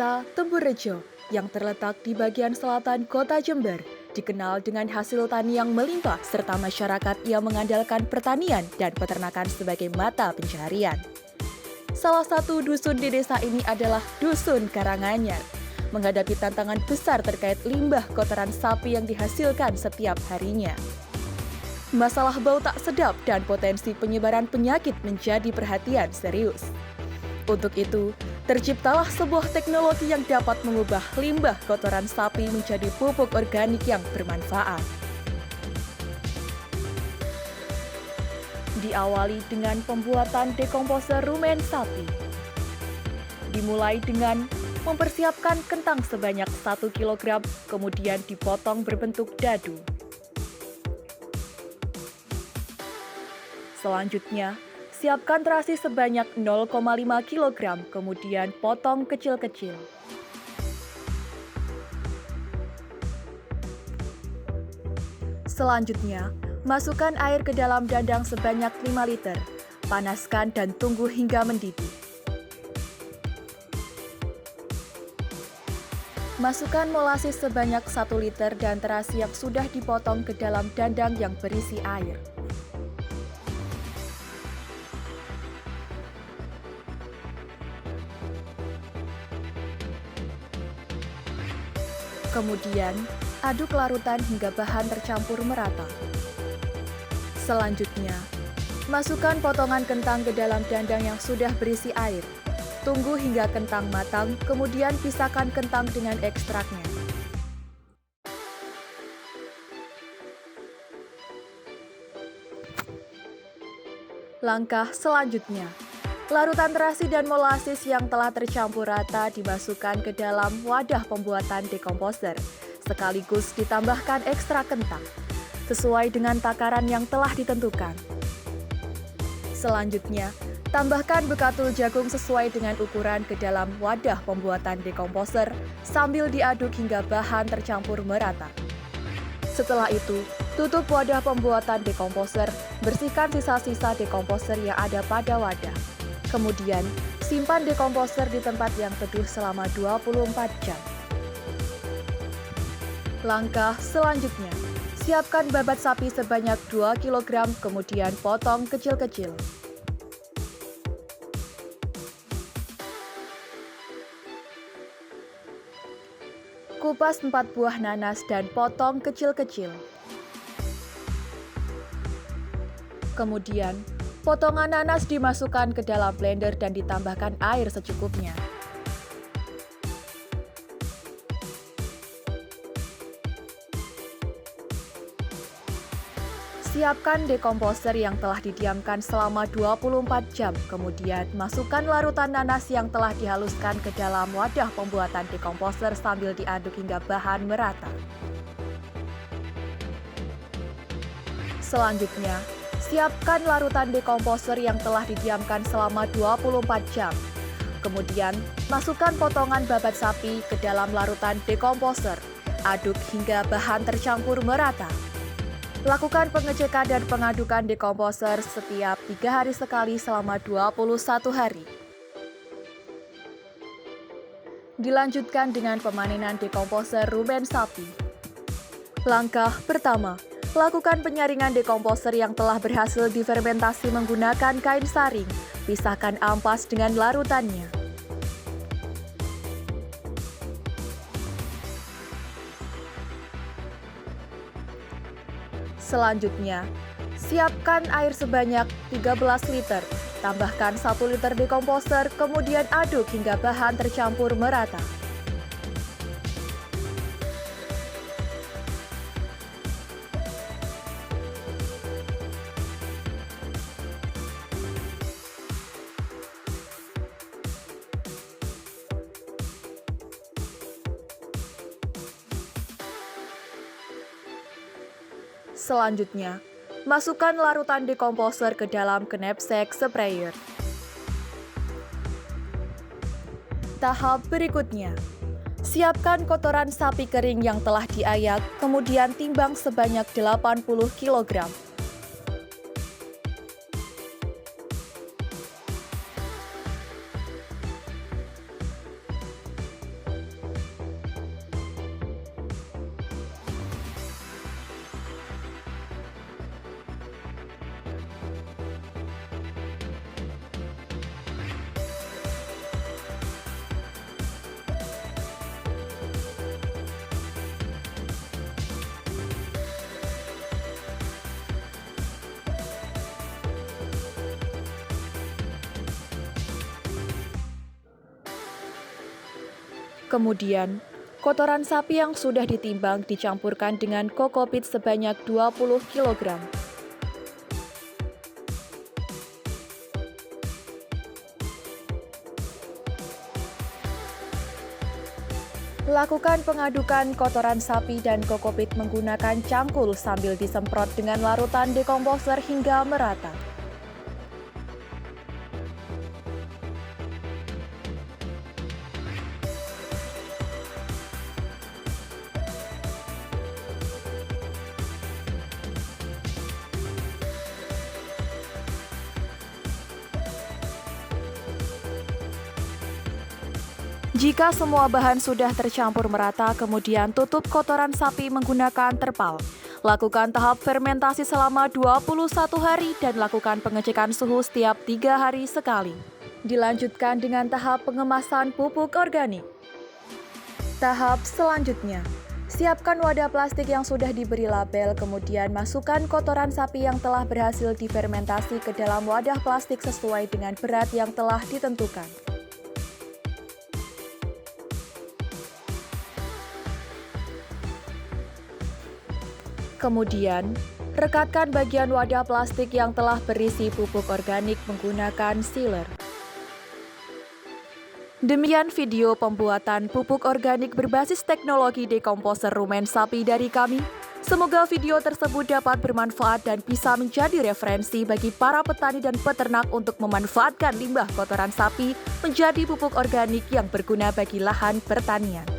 Desa Temburrejo yang terletak di bagian selatan kota Jember dikenal dengan hasil tani yang melimpah serta masyarakat yang mengandalkan pertanian dan peternakan sebagai mata pencaharian. Salah satu dusun di desa ini adalah Dusun Karanganyar, menghadapi tantangan besar terkait limbah kotoran sapi yang dihasilkan setiap harinya. Masalah bau tak sedap dan potensi penyebaran penyakit menjadi perhatian serius. Untuk itu, terciptalah sebuah teknologi yang dapat mengubah limbah kotoran sapi menjadi pupuk organik yang bermanfaat. Diawali dengan pembuatan dekomposer rumen sapi. Dimulai dengan mempersiapkan kentang sebanyak 1 kg, kemudian dipotong berbentuk dadu. Selanjutnya, siapkan terasi sebanyak 0,5 kg, kemudian potong kecil-kecil. Selanjutnya, masukkan air ke dalam dandang sebanyak 5 liter. Panaskan dan tunggu hingga mendidih. Masukkan molasis sebanyak 1 liter dan terasi yang sudah dipotong ke dalam dandang yang berisi air. Kemudian, aduk larutan hingga bahan tercampur merata. Selanjutnya, masukkan potongan kentang ke dalam dandang yang sudah berisi air. Tunggu hingga kentang matang, kemudian pisahkan kentang dengan ekstraknya. Langkah selanjutnya, larutan terasi dan molasis yang telah tercampur rata dimasukkan ke dalam wadah pembuatan dekomposer, sekaligus ditambahkan ekstrak kentang, sesuai dengan takaran yang telah ditentukan. Selanjutnya, tambahkan bekatul jagung sesuai dengan ukuran ke dalam wadah pembuatan dekomposer sambil diaduk hingga bahan tercampur merata. Setelah itu, tutup wadah pembuatan dekomposer, bersihkan sisa-sisa dekomposer yang ada pada wadah. Kemudian, simpan dekomposer di tempat yang teduh selama 24 jam. Langkah selanjutnya, siapkan babat sapi sebanyak 2 kg, kemudian potong kecil-kecil. Kupas 4 buah nanas dan potong kecil-kecil. Kemudian, potongan nanas dimasukkan ke dalam blender dan ditambahkan air secukupnya. Siapkan dekomposer yang telah didiamkan selama 24 jam, kemudian masukkan larutan nanas yang telah dihaluskan ke dalam wadah pembuatan dekomposer sambil diaduk hingga bahan merata. Selanjutnya, siapkan larutan dekomposer yang telah didiamkan selama 24 jam. Kemudian, masukkan potongan babat sapi ke dalam larutan dekomposer. Aduk hingga bahan tercampur merata. Lakukan pengecekan dan pengadukan dekomposer setiap 3 hari sekali selama 21 hari. Dilanjutkan dengan pemanenan dekomposer rumen sapi. Langkah pertama, lakukan penyaringan dekomposer yang telah berhasil difermentasi menggunakan kain saring. Pisahkan ampas dengan larutannya. Selanjutnya, siapkan air sebanyak 13 liter. Tambahkan 1 liter dekomposer, kemudian aduk hingga bahan tercampur merata. Selanjutnya, masukkan larutan dekomposer ke dalam knapsack sprayer. Tahap berikutnya, siapkan kotoran sapi kering yang telah diayak, kemudian timbang sebanyak 80 kg. Kemudian, kotoran sapi yang sudah ditimbang dicampurkan dengan kokopit sebanyak 20 kg. Lakukan pengadukan kotoran sapi dan kokopit menggunakan cangkul sambil disemprot dengan larutan dekomposer hingga merata. Jika semua bahan sudah tercampur merata, kemudian tutup kotoran sapi menggunakan terpal. Lakukan tahap fermentasi selama 21 hari dan lakukan pengecekan suhu setiap 3 hari sekali. Dilanjutkan dengan tahap pengemasan pupuk organik. Tahap selanjutnya, siapkan wadah plastik yang sudah diberi label, kemudian masukkan kotoran sapi yang telah berhasil difermentasi ke dalam wadah plastik sesuai dengan berat yang telah ditentukan. Kemudian, rekatkan bagian wadah plastik yang telah berisi pupuk organik menggunakan sealer. Demikian video pembuatan pupuk organik berbasis teknologi dekomposer rumen sapi dari kami. Semoga video tersebut dapat bermanfaat dan bisa menjadi referensi bagi para petani dan peternak untuk memanfaatkan limbah kotoran sapi menjadi pupuk organik yang berguna bagi lahan pertanian.